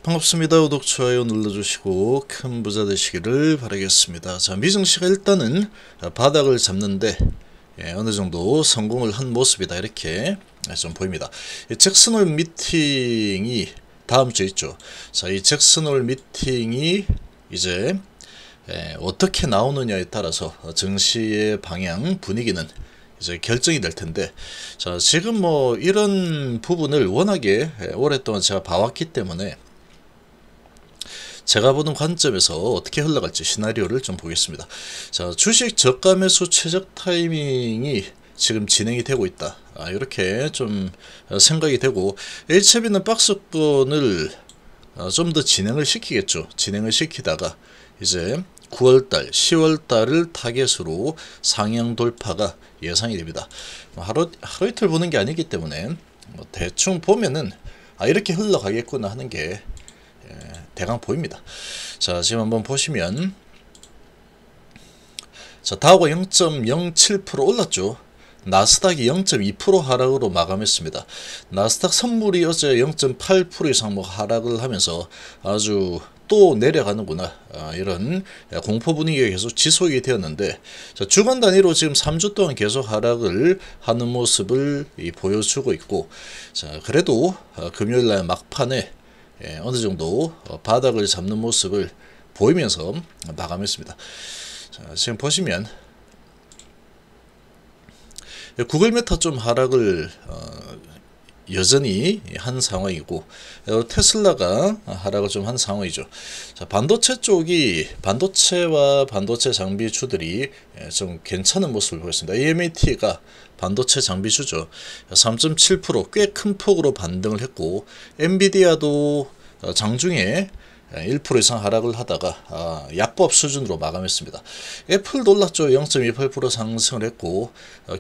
반갑습니다. 구독, 좋아요 눌러주시고 큰 부자 되시기를 바라겠습니다. 자, 미증시가 일단은 바닥을 잡는데 어느정도 성공을 한 모습이다, 이렇게 좀 보입니다. 이 잭슨홀 미팅이 다음 주에 있죠. 자, 이 잭슨홀 미팅이 이제 어떻게 나오느냐에 따라서 증시의 방향, 분위기는 이제 결정이 될 텐데, 자, 지금 뭐 이런 부분을 워낙에 오랫동안 제가 봐왔기 때문에 제가 보는 관점에서 어떻게 흘러갈지 시나리오를 좀 보겠습니다. 자, 주식 저가 매수 최적 타이밍이 지금 진행이 되고 있다, 이렇게 좀 생각이 되고, HB는 박스권을 좀 더 진행을 시키겠죠. 진행을 시키다가 이제 9월달, 10월달을 타겟으로 상향 돌파가 예상이 됩니다. 하루 이틀 보는 게 아니기 때문에 대충 보면은 이렇게 흘러가겠구나 하는 게 대강 보입니다. 자, 지금 한번 보시면, 자, 다우가 0.07% 올랐죠. 나스닥이 0.2% 하락으로 마감했습니다. 나스닥 선물이 어제 0.8% 이상 하락을 하면서 아주 또 내려가는구나, 이런 공포 분위기가 계속 지속이 되었는데, 자, 주간 단위로 지금 3주 동안 계속 하락을 하는 모습을 보여주고 있고, 자, 그래도 금요일날 막판에 어느 정도 바닥을 잡는 모습을 보이면서 마감했습니다. 자, 지금 보시면 구글 메타 좀 하락을 여전히 한 상황이고, 테슬라가 하락을 좀 한 상황이죠. 자, 반도체 쪽이, 반도체와 반도체 장비주들이 좀 괜찮은 모습을 보였습니다. AMAT가 반도체 장비주죠. 3.7% 꽤 큰 폭으로 반등을 했고, 엔비디아도 장중에 1% 이상 하락을 하다가 약보합 수준으로 마감했습니다. 애플도 올랐죠. 0.28% 상승을 했고,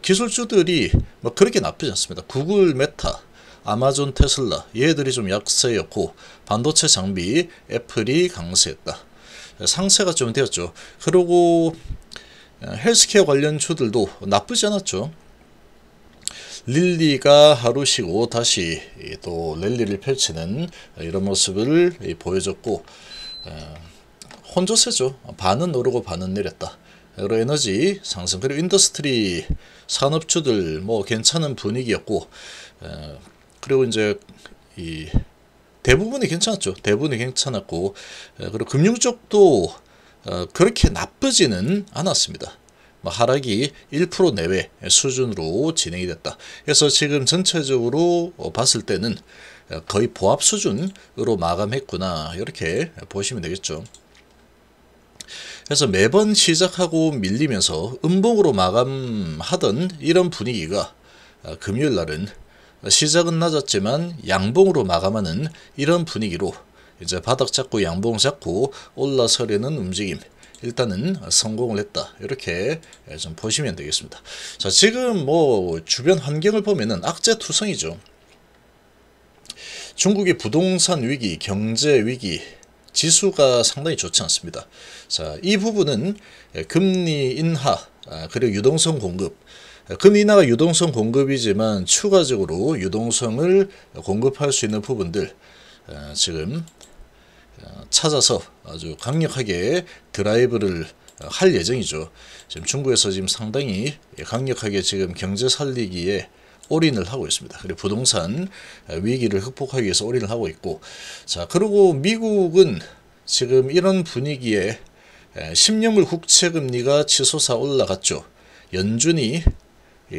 기술주들이 뭐 그렇게 나쁘지 않습니다. 구글, 메타, 아마존, 테슬라, 얘들이 좀 약세였고, 반도체 장비 애플이 강세했다. 상세가 좀 되었죠. 그리고 헬스케어 관련 주들도 나쁘지 않았죠. 릴리가 하루 쉬고 다시 또 랠리를 펼치는 이런 모습을 보여줬고, 혼조세죠. 반은 오르고 반은 내렸다. 그리고 에너지 상승, 그리고 인더스트리 산업주들 뭐 괜찮은 분위기였고, 그리고 이제 이 대부분이 괜찮았죠. 대부분이 괜찮았고, 그리고 금융 쪽도 그렇게 나쁘지는 않았습니다. 하락이 1% 내외 수준으로 진행이 됐다. 그래서 지금 전체적으로 봤을 때는 거의 보합 수준으로 마감했구나, 이렇게 보시면 되겠죠. 그래서 매번 시작하고 밀리면서 음봉으로 마감하던 이런 분위기가 금요일 날은 시작은 낮았지만 양봉으로 마감하는 이런 분위기로 이제 바닥 잡고 양봉 잡고 올라서려는 움직임, 일단은 성공을 했다, 이렇게 좀 보시면 되겠습니다. 자, 지금 뭐 주변 환경을 보면은 악재투성이죠. 중국의 부동산 위기, 경제 위기, 지수가 상당히 좋지 않습니다. 자, 이 부분은 금리 인하, 그리고 유동성 공급, 금리 인하가 유동성 공급이지만 추가적으로 유동성을 공급할 수 있는 부분들 지금 찾아서 아주 강력하게 드라이브를 할 예정이죠. 지금 중국에서 지금 상당히 강력하게 지금 경제 살리기에 올인을 하고 있습니다. 그리고 부동산 위기를 극복하기 위해서 올인을 하고 있고, 자, 그리고 미국은 지금 이런 분위기에 10년물 국채금리가 치솟아 올라갔죠. 연준이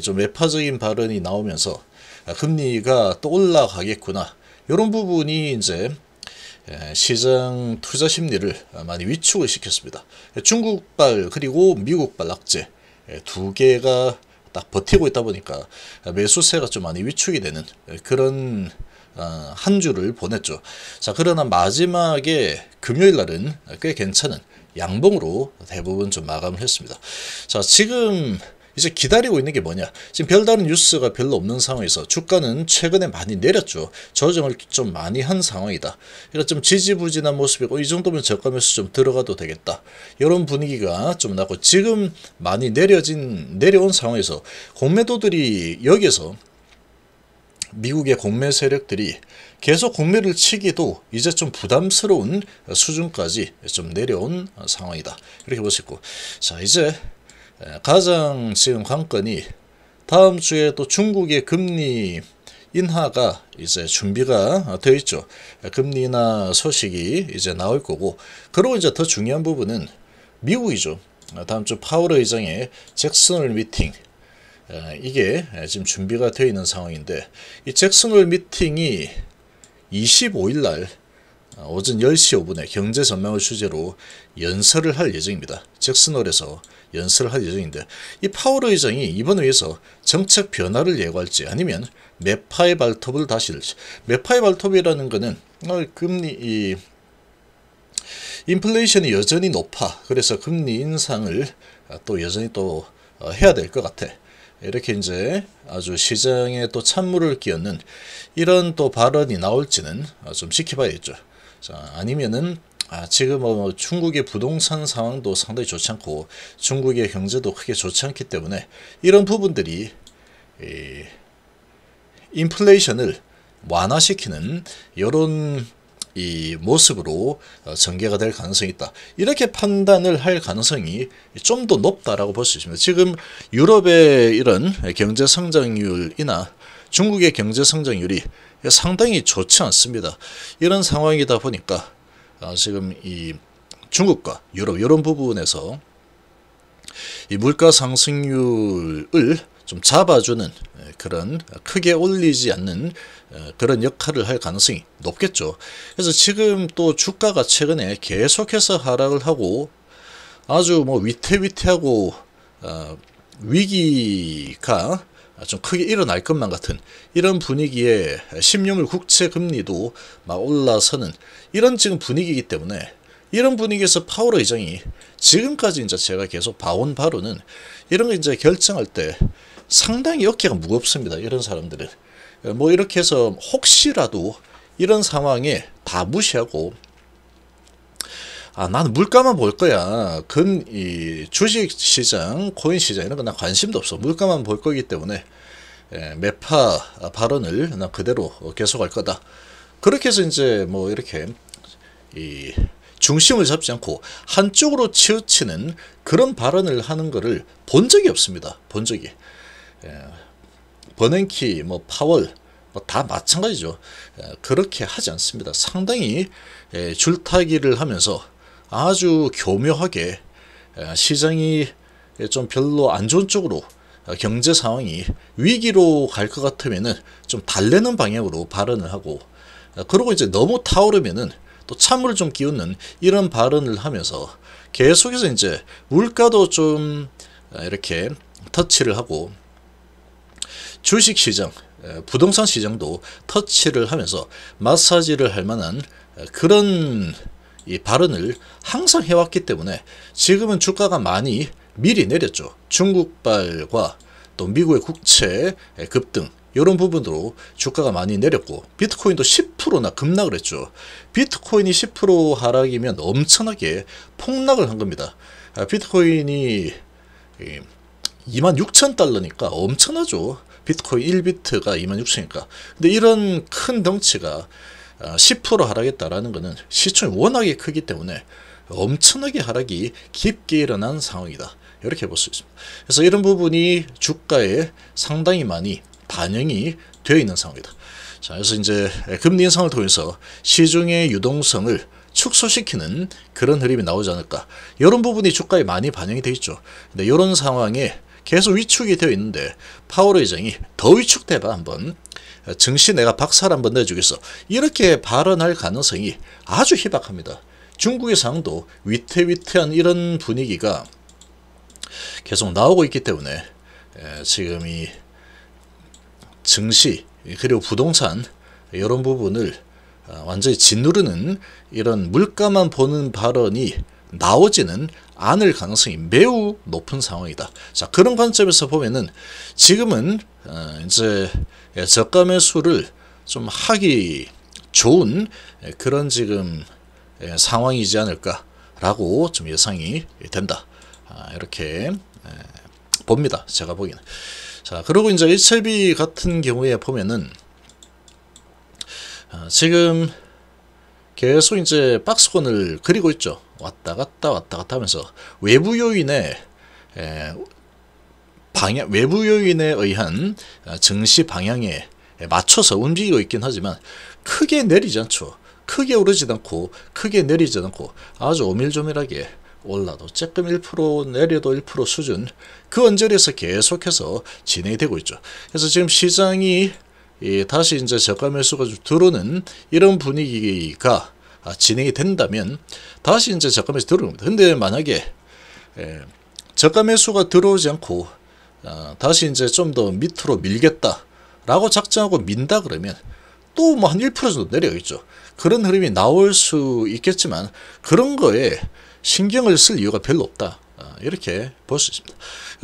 좀 매파적인 발언이 나오면서 금리가 또 올라가겠구나, 이런 부분이 이제 시장 투자 심리를 많이 위축을 시켰습니다. 중국발 그리고 미국발 악재 두 개가 딱 버티고 있다 보니까 매수세가 좀 많이 위축이 되는 그런 한 주를 보냈죠. 자, 그러나 마지막에 금요일 날은 꽤 괜찮은 양봉으로 대부분 좀 마감을 했습니다. 자, 지금 이제 기다리고 있는 게 뭐냐, 지금 별다른 뉴스가 별로 없는 상황에서 주가는 최근에 많이 내렸죠. 조정을 좀 많이 한 상황이다. 이런 좀 지지부진한 모습이고, 이 정도면 저가 매수 좀 들어가도 되겠다, 이런 분위기가 좀 나고, 지금 많이 내려온 상황에서 공매도들이, 여기에서 미국의 공매 세력들이 계속 공매를 치기도 이제 좀 부담스러운 수준까지 좀 내려온 상황이다. 이렇게 볼 수 있고, 자 이제 가장 지금 관건이 다음 주에 또 중국의 금리 인하가 이제 준비가 되어 있죠. 금리 인하 소식이 이제 나올 거고, 그리고 이제 더 중요한 부분은 미국이죠. 다음 주 파월 의장의 잭슨홀 미팅, 이게 지금 준비가 되어 있는 상황인데, 이 잭슨홀 미팅이 25일 날 오전 10시 5분에 경제 전망을 주제로 연설을 할 예정입니다. 잭슨홀에서 연설을 할 예정인데, 이 파월 의장이 이번 회의에서 정책 변화를 예고할지 아니면 매파의 발톱을 다시 들지. 매파의 발톱이라는 것은 금리 인플레이션이 여전히 높아. 그래서 금리 인상을 또 여전히 또 해야 될 것 같아. 이렇게 이제 아주 시장에 또 찬물을 끼얹는 이런 또 발언이 나올지는 좀 지켜봐야겠죠. 자, 아니면은 지금 중국의 부동산 상황도 상당히 좋지 않고 중국의 경제도 크게 좋지 않기 때문에 이런 부분들이 인플레이션을 완화시키는 이런 이 모습으로 전개가 될 가능성이 있다. 이렇게 판단을 할 가능성이 좀 더 높다라고 볼 수 있습니다. 지금 유럽의 이런 경제 성장률이나 중국의 경제 성장률이 상당히 좋지 않습니다. 이런 상황이다 보니까 지금 이 중국과 유럽 이런 부분에서 이 물가 상승률을 좀 잡아주는 그런 크게 올리지 않는 그런 역할을 할 가능성이 높겠죠. 그래서 지금 또 주가가 최근에 계속해서 하락을 하고 아주 뭐 위태위태하고 위기가 좀 크게 일어날 것만 같은 이런 분위기에 10년물 국채 금리도 막 올라서는 이런 지금 분위기이기 때문에, 이런 분위기에서 파월 의장이 지금까지 이제 제가 계속 봐온 바로는 이런 거 이제 결정할 때 상당히 어깨가 무겁습니다. 이런 사람들은 뭐 이렇게 해서 혹시라도 이런 상황에 다 무시하고 나는 물가만 볼 거야. 이 주식 시장, 코인 시장 이런 거 나 관심도 없어. 물가만 볼 거기 때문에 매파 발언을 난 그대로 계속할 거다. 그렇게 해서 이제 뭐 이렇게 이 중심을 잡지 않고 한쪽으로 치우치는 그런 발언을 하는 거를 본 적이 없습니다. 본 적이. 버냉키, 뭐 파월, 뭐 다 마찬가지죠. 그렇게 하지 않습니다. 상당히 줄타기를 하면서 아주 교묘하게 시장이 좀 별로 안 좋은 쪽으로 경제 상황이 위기로 갈 것 같으면은 좀 달래는 방향으로 발언을 하고, 그리고 이제 너무 타오르면은 또 찬물을 좀 끼얹는 이런 발언을 하면서 계속해서 이제 물가도 좀 이렇게 터치를 하고 주식 시장, 부동산 시장도 터치를 하면서 마사지를 할 만한 그런 이 발언을 항상 해왔기 때문에 지금은 주가가 많이 미리 내렸죠. 중국발과 또 미국의 국채 급등 이런 부분으로 주가가 많이 내렸고, 비트코인도 10%나 급락을 했죠. 비트코인이 10% 하락이면 엄청나게 폭락을 한 겁니다. 비트코인이 26,000달러니까 엄청나죠. 비트코인 1비트가 26,000이니까. 근데 이런 큰 덩치가 10% 하락했다라는 것은 시총이 워낙에 크기 때문에 엄청나게 하락이 깊게 일어난 상황이다. 이렇게 볼 수 있습니다. 그래서 이런 부분이 주가에 상당히 많이 반영이 되어 있는 상황이다. 자, 그래서 이제 금리 인상을 통해서 시중의 유동성을 축소시키는 그런 흐름이 나오지 않을까. 이런 부분이 주가에 많이 반영이 되어 있죠. 근데 이런 상황에 계속 위축이 되어 있는데 파월 의장이 더 위축돼봐 한번. 증시 내가 박살 한번 내주겠어. 이렇게 발언할 가능성이 아주 희박합니다. 중국의 상황도 위태위태한 이런 분위기가 계속 나오고 있기 때문에 지금 이 증시 그리고 부동산 이런 부분을 완전히 짓누르는 이런 물가만 보는 발언이 나오지는 않을 가능성이 매우 높은 상황이다. 자, 그런 관점에서 보면은 지금은 이제 저가 매수를 좀 하기 좋은 그런 지금 상황이지 않을까라고 좀 예상이 된다. 이렇게 봅니다. 제가 보기에는. 자, 그리고 이제 HLB 같은 경우에 보면은 지금 계속 이제 박스권을 그리고 있죠. 왔다 갔다 하면서 외부 요인에 외부 요인에 의한 증시 방향에 맞춰서 움직이고 있긴 하지만 크게 내리지 않죠. 크게 오르지도 않고 크게 내리지도 않고 아주 오밀조밀하게 올라도 조금 1% 내려도 1% 수준 그 언저리에서 계속해서 진행이 되고 있죠. 그래서 지금 시장이 다시 이제 저가 매수가 좀 들어오는 이런 분위기가 진행이 된다면 다시 이제 저가 매수 들어옵니다. 근데 만약에 저가 매수가 들어오지 않고 다시 이제 좀 더 밑으로 밀겠다라고 작정하고 민다 그러면 또 뭐 한 1% 정도 내려가겠죠. 그런 흐름이 나올 수 있겠지만 그런 거에 신경을 쓸 이유가 별로 없다. 이렇게 볼 수 있습니다.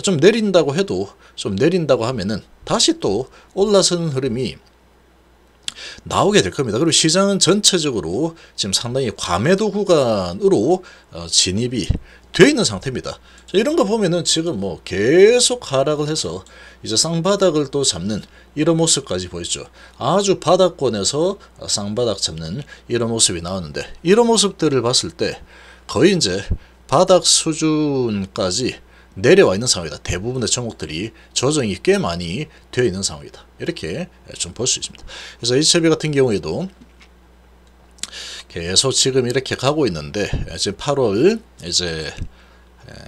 좀 내린다고 해도 좀 내린다고 하면은 다시 또 올라서는 흐름이 나오게 될 겁니다. 그리고 시장은 전체적으로 지금 상당히 과매도 구간으로 진입이 되어 있는 상태입니다. 이런 거 보면은 지금 뭐 계속 하락을 해서 이제 쌍바닥을 또 잡는 이런 모습까지 보이죠. 아주 바닥권에서 쌍바닥 잡는 이런 모습이 나오는데 이런 모습들을 봤을 때 거의 이제 바닥 수준까지 내려와 있는 상황이다. 대부분의 종목들이 조정이 꽤 많이 되어 있는 상황이다. 이렇게 좀 볼 수 있습니다. 그래서 HLB 같은 경우에도 계속 지금 이렇게 가고 있는데 지금 8월 이제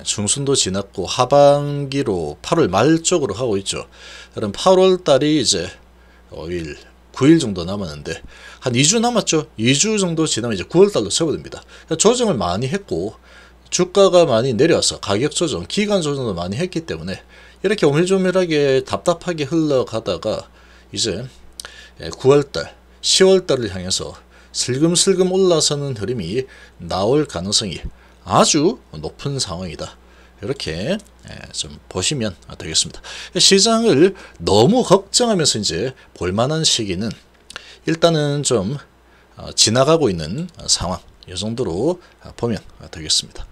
중순도 지났고 하반기로 8월 말 쪽으로 가고 있죠. 그럼 8월 달이 이제 5일, 9일 정도 남았는데 한 2주 남았죠. 2주 정도 지나면 이제 9월 달로 접어듭니다. 조정을 많이 했고 주가가 많이 내려와서 가격 조정, 기간 조정도 많이 했기 때문에 이렇게 오밀조밀하게 답답하게 흘러가다가 이제 9월달, 10월달을 향해서 슬금슬금 올라서는 흐름이 나올 가능성이 아주 높은 상황이다. 이렇게 좀 보시면 되겠습니다. 시장을 너무 걱정하면서 이제 볼만한 시기는 일단은 좀 지나가고 있는 상황, 이 정도로 보면 되겠습니다.